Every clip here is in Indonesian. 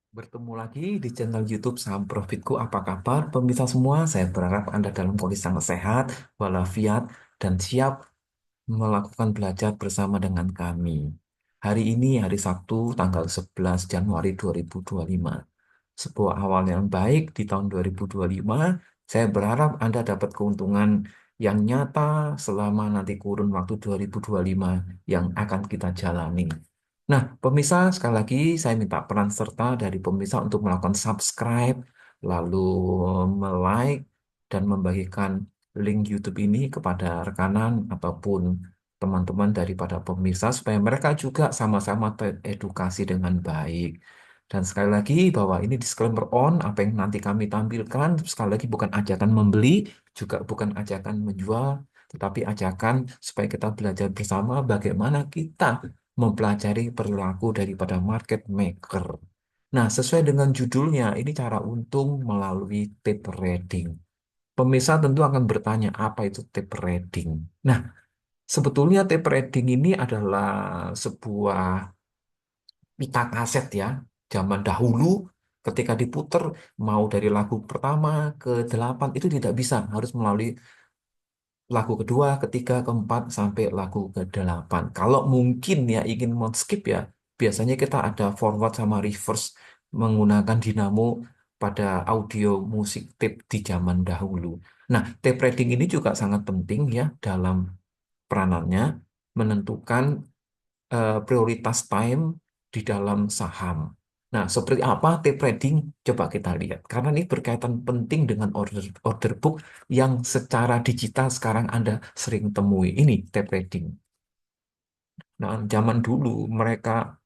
Bertemu lagi di channel YouTube Saham Profitku. Apa kabar pemirsa semua? Saya berharap Anda dalam kondisi sangat sehat, walafiat, dan siap melakukan belajar bersama dengan kami. Hari ini hari Sabtu tanggal 11 Januari 2025. Sebuah awal yang baik di tahun 2025. Saya berharap Anda dapat keuntungan yang nyata selama nanti kurun waktu 2025 yang akan kita jalani. Nah, pemirsa, sekali lagi saya minta peran serta dari pemirsa untuk melakukan subscribe, lalu like, dan membagikan link YouTube ini kepada rekanan ataupun teman-teman daripada pemirsa supaya mereka juga sama-sama teredukasi dengan baik. Dan sekali lagi bahwa ini disclaimer on, apa yang nanti kami tampilkan, sekali lagi bukan ajakan membeli, juga bukan ajakan menjual, tetapi ajakan supaya kita belajar bersama bagaimana kita mempelajari perilaku daripada market maker. Nah, sesuai dengan judulnya, ini cara untung melalui tape trading. Pemirsa tentu akan bertanya, apa itu tape trading? Nah, sebetulnya tape trading ini adalah sebuah pita kaset ya. Zaman dahulu, ketika diputer, mau dari lagu pertama ke delapan, itu tidak bisa. Harus melalui lagu kedua, ketiga, keempat, sampai lagu ke-8. Kalau mungkin ya ingin mau skip ya, biasanya kita ada forward sama reverse menggunakan dinamo pada audio musik tape di zaman dahulu. Nah, tape reading ini juga sangat penting ya dalam peranannya menentukan prioritas time di dalam saham. Nah, seperti apa tape trading? Coba kita lihat. Karena ini berkaitan penting dengan order book yang secara digital sekarang Anda sering temui. Ini tape trading. Nah, zaman dulu mereka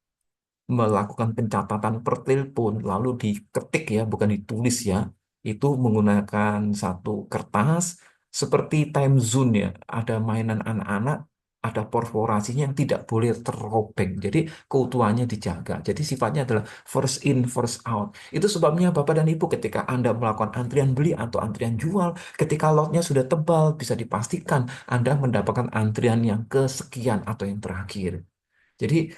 melakukan pencatatan per telepon, lalu diketik ya, bukan ditulis ya. Itu menggunakan satu kertas seperti time zone ya. Ada mainan anak-anak, ada perforasinya yang tidak boleh terobek. Jadi keutuhannya dijaga. Jadi sifatnya adalah first in, first out. Itu sebabnya Bapak dan Ibu ketika Anda melakukan antrian beli atau antrian jual, ketika lotnya sudah tebal, bisa dipastikan Anda mendapatkan antrian yang kesekian atau yang terakhir. Jadi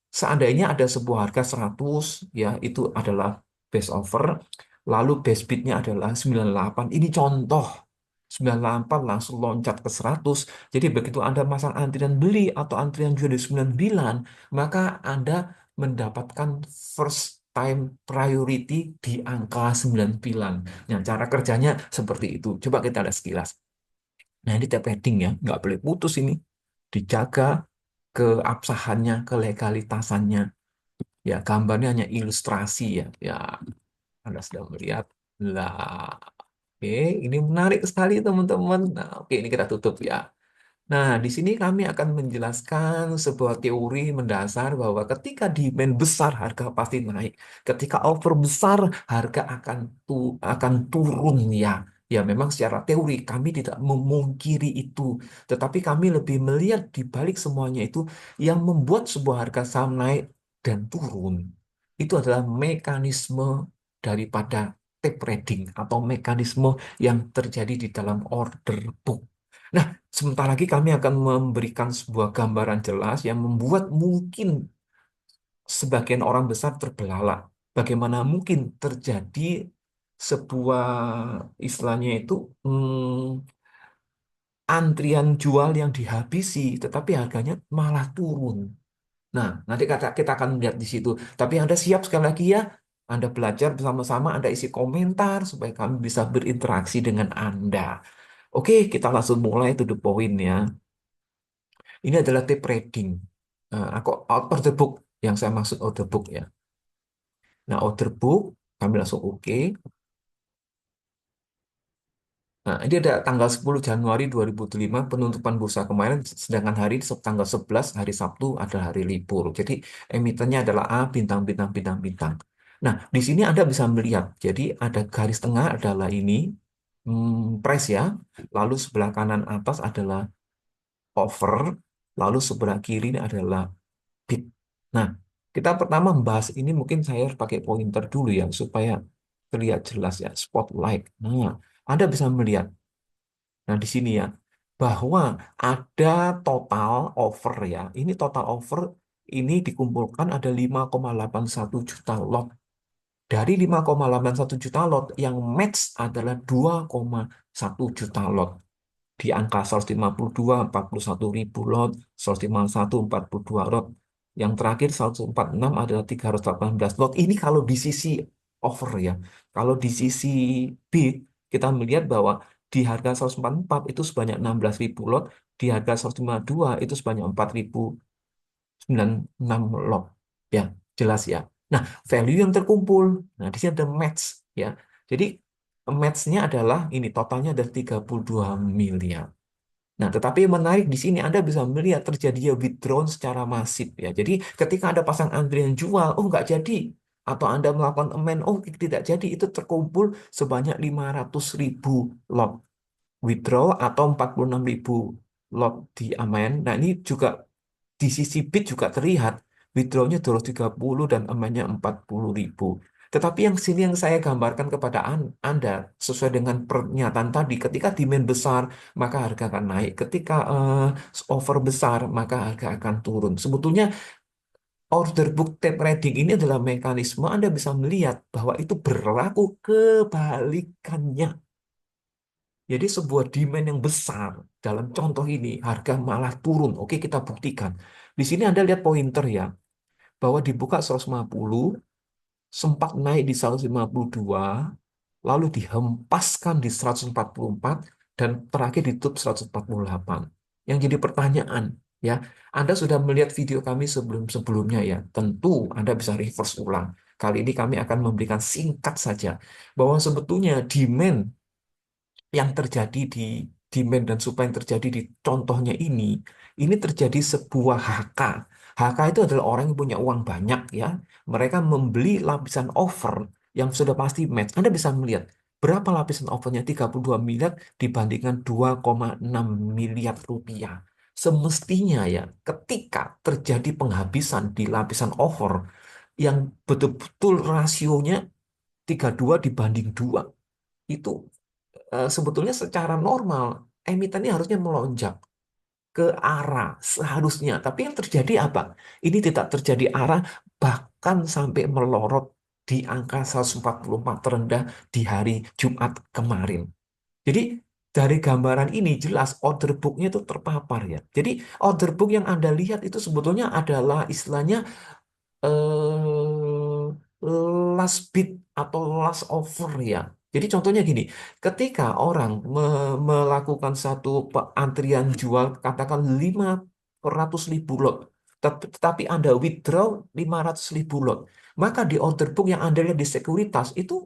seandainya ada sebuah harga 100 ya itu adalah base offer, lalu base bidnya adalah 98. Ini contoh 98 langsung loncat ke 100. Jadi begitu Anda masang antrian beli atau antrian jual di 99, maka Anda mendapatkan first time priority di angka 99. Nah, cara kerjanya seperti itu. Coba kita lihat sekilas. Nah, ini tape heading ya, nggak boleh putus ini. Dijaga keabsahannya, kelegalitasannya. Ya, gambarnya hanya ilustrasi ya. Ya, Anda sudah melihat. Lah, oke, ini menarik sekali teman-teman. Nah, oke, ini kita tutup ya. Nah, di sini kami akan menjelaskan sebuah teori mendasar bahwa ketika demand besar, harga pasti naik. Ketika offer besar, harga akan turun ya. Ya, memang secara teori kami tidak memungkiri itu, tetapi kami lebih melihat di balik semuanya itu yang membuat sebuah harga saham naik dan turun. Itu adalah mekanisme daripada tape trading atau mekanisme yang terjadi di dalam order book. Nah, sebentar lagi kami akan memberikan sebuah gambaran jelas yang membuat mungkin sebagian orang besar terbelalak. Bagaimana mungkin terjadi sebuah istilahnya itu antrian jual yang dihabisi, tetapi harganya malah turun. Nah, nanti kita akan melihat di situ. Tapi Anda siap sekali lagi ya, Anda belajar bersama-sama, Anda isi komentar supaya kami bisa berinteraksi dengan Anda. Oke, kita langsung mulai to the point ya. Ini adalah tape reading. Nah, aku order book yang saya maksud order book ya. Nah, order book kami langsung oke. Nah, ini ada tanggal 10 Januari 2005 penutupan bursa kemarin, sedangkan hari tanggal 11 hari Sabtu adalah hari libur. Jadi emitennya adalah A bintang bintang bintang bintang. Nah, di sini Anda bisa melihat. Jadi ada garis tengah adalah ini price ya. Lalu sebelah kanan atas adalah offer, lalu sebelah kiri ini adalah bid. Nah, kita pertama membahas ini mungkin saya harus pakai pointer dulu ya supaya terlihat jelas ya, spotlight. Nah, Anda bisa melihat, nah di sini ya, bahwa ada total offer ya. Ini total offer ini dikumpulkan ada 5,81 juta lot. Dari 5,81 juta lot, yang match adalah 2,1 juta lot. Di angka 152, 41 ribu lot, 151, 42 lot. Yang terakhir 146 adalah 318 lot. Ini kalau di sisi offer ya. Kalau di sisi bid, kita melihat bahwa di harga 144 itu sebanyak 16 ribu lot, di harga 152 itu sebanyak 4.096 lot. Ya, jelas ya. Nah, value yang terkumpul. Nah, di sini ada match ya. Jadi match-nya adalah ini totalnya ada 32 miliar. Nah, tetapi yang menarik di sini Anda bisa melihat terjadinya withdrawn secara masif ya. Jadi ketika ada pasang antrian jual, oh nggak jadi. Atau Anda melakukan amend, oh tidak jadi. Itu terkumpul sebanyak 500 ribu lot withdraw atau 46 ribu lot di amend. Nah, ini juga di sisi bid juga terlihat withdrawnya 230 dan amendnya 40 ribu. Tetapi yang sini yang saya gambarkan kepada Anda sesuai dengan pernyataan tadi, ketika demand besar maka harga akan naik, ketika over besar maka harga akan turun. Sebetulnya order book tape trading ini adalah mekanisme Anda bisa melihat bahwa itu berlaku kebalikannya. Jadi sebuah demand yang besar, dalam contoh ini harga malah turun. Oke, kita buktikan. Di sini Anda lihat pointer ya, bahwa dibuka 150, sempat naik di 152, lalu dihempaskan di 144, dan terakhir ditutup 148. Yang jadi pertanyaan, ya, Anda sudah melihat video kami sebelum-sebelumnya ya, tentu Anda bisa reverse ulang. Kali ini kami akan memberikan singkat saja, bahwa sebetulnya demand yang terjadi di demand dan supply yang terjadi di contohnya ini terjadi sebuah HK. HK itu adalah orang yang punya uang banyak ya. Mereka membeli lapisan over yang sudah pasti match. Anda bisa melihat berapa lapisan overnya 32 miliar dibandingkan 2,6 miliar rupiah. Semestinya ya, ketika terjadi penghabisan di lapisan over yang betul-betul rasionya 32 dibanding 2 itu sebetulnya secara normal emiten ini harusnya melonjak ke arah seharusnya. Tapi yang terjadi apa? Ini tidak terjadi arah, bahkan sampai melorot di angka 144 terendah di hari Jumat kemarin. Jadi dari gambaran ini jelas order booknya itu terpapar ya. Jadi order book yang Anda lihat itu sebetulnya adalah istilahnya last bid atau last offer ya. Jadi contohnya gini, ketika orang melakukan satu antrian jual katakan 500 ribu lot, tetapi Anda withdraw 500 ribu lot, maka di order book yang Anda lihat di sekuritas itu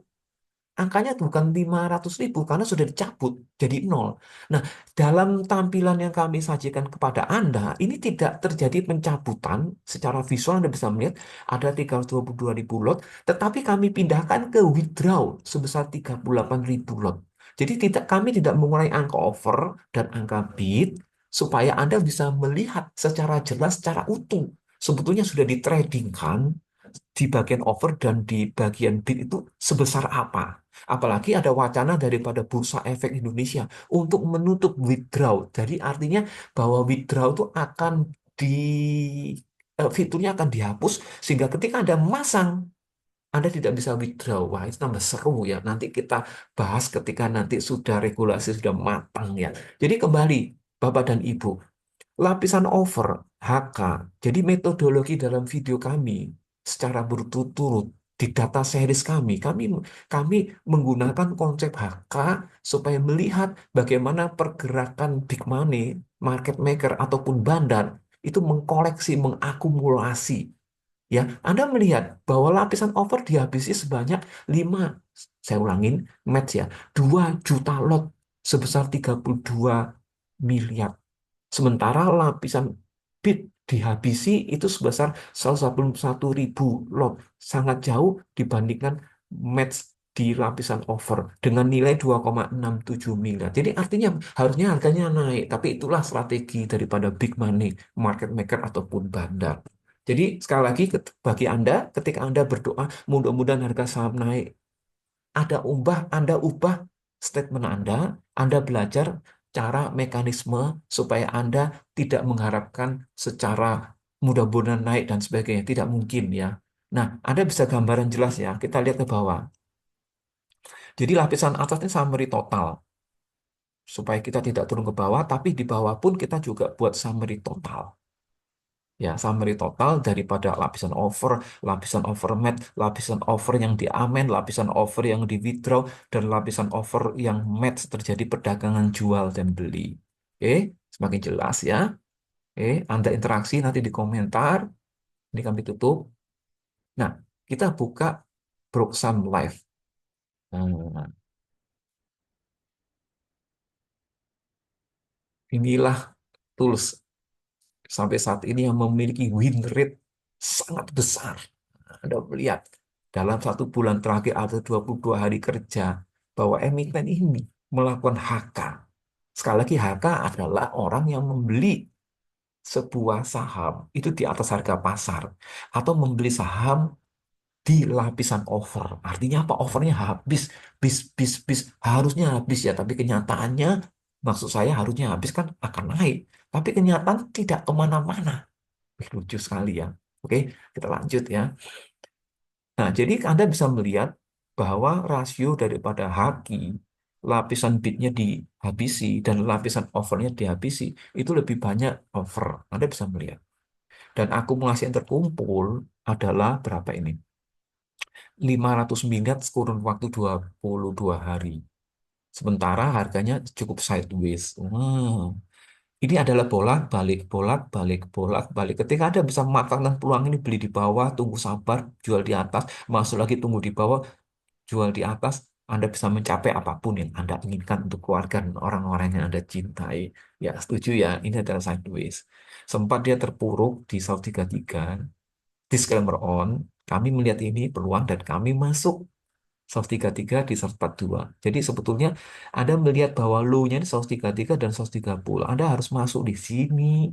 angkanya bukan 500 ribu karena sudah dicabut jadi nol. Nah, dalam tampilan yang kami sajikan kepada Anda, ini tidak terjadi pencabutan secara visual. Anda bisa melihat ada 322 ribu lot, tetapi kami pindahkan ke withdraw sebesar 38 ribu lot. Jadi kami tidak mengurangi angka offer dan angka bid supaya Anda bisa melihat secara jelas, secara utuh. Sebetulnya sudah ditradingkan di bagian over dan di bagian bid itu sebesar apa. Apalagi ada wacana daripada Bursa Efek Indonesia untuk menutup withdraw. Jadi artinya bahwa withdraw itu akan di fiturnya akan dihapus sehingga ketika Anda masang Anda tidak bisa withdraw. Wah, itu tambah seru ya. Nanti kita bahas ketika nanti sudah regulasi sudah matang ya. Jadi kembali Bapak dan Ibu, lapisan over HK. Jadi metodologi dalam video kami secara berturut-turut di data series kami menggunakan konsep HK supaya melihat bagaimana pergerakan big money, market maker ataupun bandar itu mengkoleksi, mengakumulasi. Ya, Anda melihat bahwa lapisan over dihabisi sebanyak 5, saya ulangin, match ya, 2 juta lot sebesar 32 miliar. Sementara lapisan bit dihabisi itu sebesar 181 ribu lot. Sangat jauh dibandingkan match di lapisan over dengan nilai 2,67 miliar. Jadi artinya harusnya harganya naik. Tapi itulah strategi daripada big money, market maker ataupun bandar. Jadi sekali lagi bagi Anda ketika Anda berdoa mudah-mudahan harga saham naik, Anda ubah statement Anda belajar cara mekanisme supaya Anda tidak mengharapkan secara mudah-mudahan naik dan sebagainya. Tidak mungkin ya. Nah, Anda bisa gambaran jelas ya. Kita lihat ke bawah. Jadi lapisan atas ini summary total. Supaya kita tidak turun ke bawah, tapi di bawah pun kita juga buat summary total. Ya, summary total daripada lapisan over lapisan over yang diamen, lapisan over yang di withdraw, dan lapisan over yang match terjadi perdagangan jual dan beli. Oke, semakin jelas ya. Oke, Anda interaksi nanti di komentar. Ini kami tutup. Nah, kita buka Broksam Live. Nah, inilah tools sampai saat ini yang memiliki win rate sangat besar. Anda melihat dalam 1 bulan terakhir atau 22 hari kerja bahwa emiten ini melakukan HK. Sekali lagi HK adalah orang yang membeli sebuah saham itu di atas harga pasar atau membeli saham di lapisan over. Artinya apa? Overnya habis, bis, harusnya habis ya. Tapi kenyataannya, maksud saya harusnya habis kan akan naik. Tapi kenyataan tidak kemana-mana. Lucu sekali ya. Oke, kita lanjut ya. Nah, jadi Anda bisa melihat bahwa rasio daripada haki, lapisan bidnya dihabisi dan lapisan overnya dihabisi, itu lebih banyak over. Anda bisa melihat. Dan akumulasi yang terkumpul adalah berapa ini? 500 miliar kurun waktu 22 hari. Sementara harganya cukup sideways. Ini adalah bolak-balik, bolak-balik, bolak-balik. Ketika Anda bisa memanfaatkan peluang ini, beli di bawah, tunggu sabar, jual di atas, masuk lagi tunggu di bawah, jual di atas, Anda bisa mencapai apapun yang Anda inginkan untuk keluarga dan orang-orang yang Anda cintai. Ya, setuju ya, ini adalah sideways. Sempat dia terpuruk di 133, disclaimer on, kami melihat ini peluang dan kami masuk 133 di 142. Jadi sebetulnya Anda melihat bahwa low-nya ini 133 dan 130. Anda harus masuk di sini.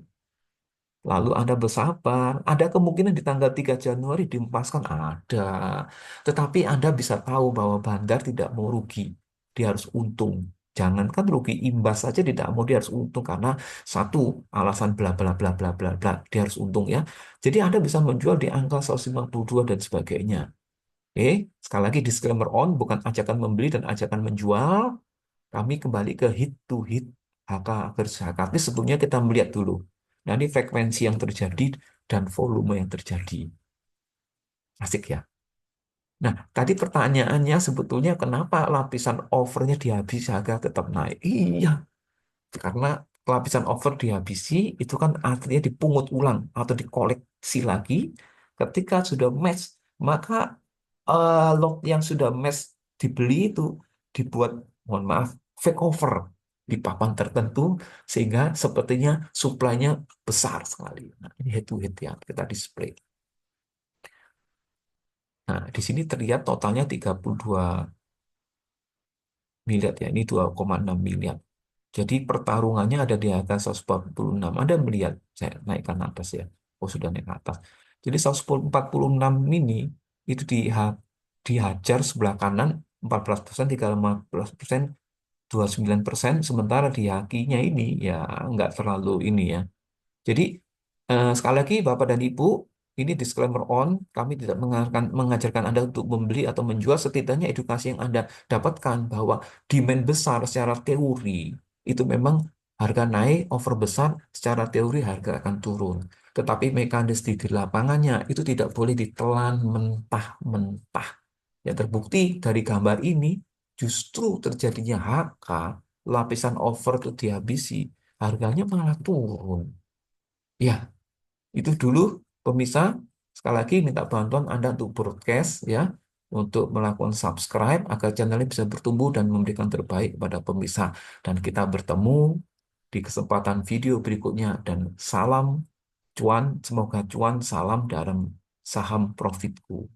Lalu Anda bersabar. Ada kemungkinan di tanggal 3 Januari diempaskan? Ada. Tetapi Anda bisa tahu bahwa bandar tidak mau rugi. Dia harus untung. Jangankan rugi imbas saja tidak mau, dia harus untung karena satu alasan bla bla bla bla bla bla, dia harus untung ya. Jadi Anda bisa menjual di angka 152 dan sebagainya. Sekali lagi disclaimer on, bukan ajakan membeli dan ajakan menjual. Kami kembali ke hit to hit HK versus HK. Tapi sebelumnya kita melihat dulu. Nah, ini frekuensi yang terjadi dan volume yang terjadi. Asik ya. Nah, tadi pertanyaannya sebetulnya kenapa lapisan overnya dihabisi harga tetap naik? Iya, karena lapisan over dihabisi itu kan artinya dipungut ulang atau dikoleksi lagi. Ketika sudah match, maka lot yang sudah match dibeli itu dibuat, mohon maaf, fake over di papan tertentu sehingga sepertinya supply-nya besar sekali. Nah, ini head to head yang kita display. Nah, di sini terlihat totalnya 32 miliar ya, ini 2,6 miliar. Jadi pertarungannya ada di angka 146. Anda melihat, saya naikkan atas ya. Oh, sudah naik ke atas. Jadi 146 ini itu dihajar sebelah kanan 14%, 13%, 29%, sementara di hakinya ini ya nggak terlalu ini ya. Jadi sekali lagi Bapak dan Ibu, ini disclaimer on, kami tidak mengajarkan Anda untuk membeli atau menjual, setidaknya edukasi yang Anda dapatkan bahwa demand besar secara teori itu memang harga naik, over besar, secara teori harga akan turun. Tetapi mekanisme di lapangannya itu tidak boleh ditelan mentah-mentah. Yang terbukti dari gambar ini, justru terjadinya HK, lapisan over itu dihabisi, harganya malah turun. Ya, itu dulu pemirsa. Sekali lagi minta bantuan Anda untuk broadcast ya, untuk melakukan subscribe agar channel ini bisa bertumbuh dan memberikan terbaik kepada pemirsa. Dan kita bertemu di kesempatan video berikutnya dan salam cuan, semoga cuan, salam dalam saham profitku.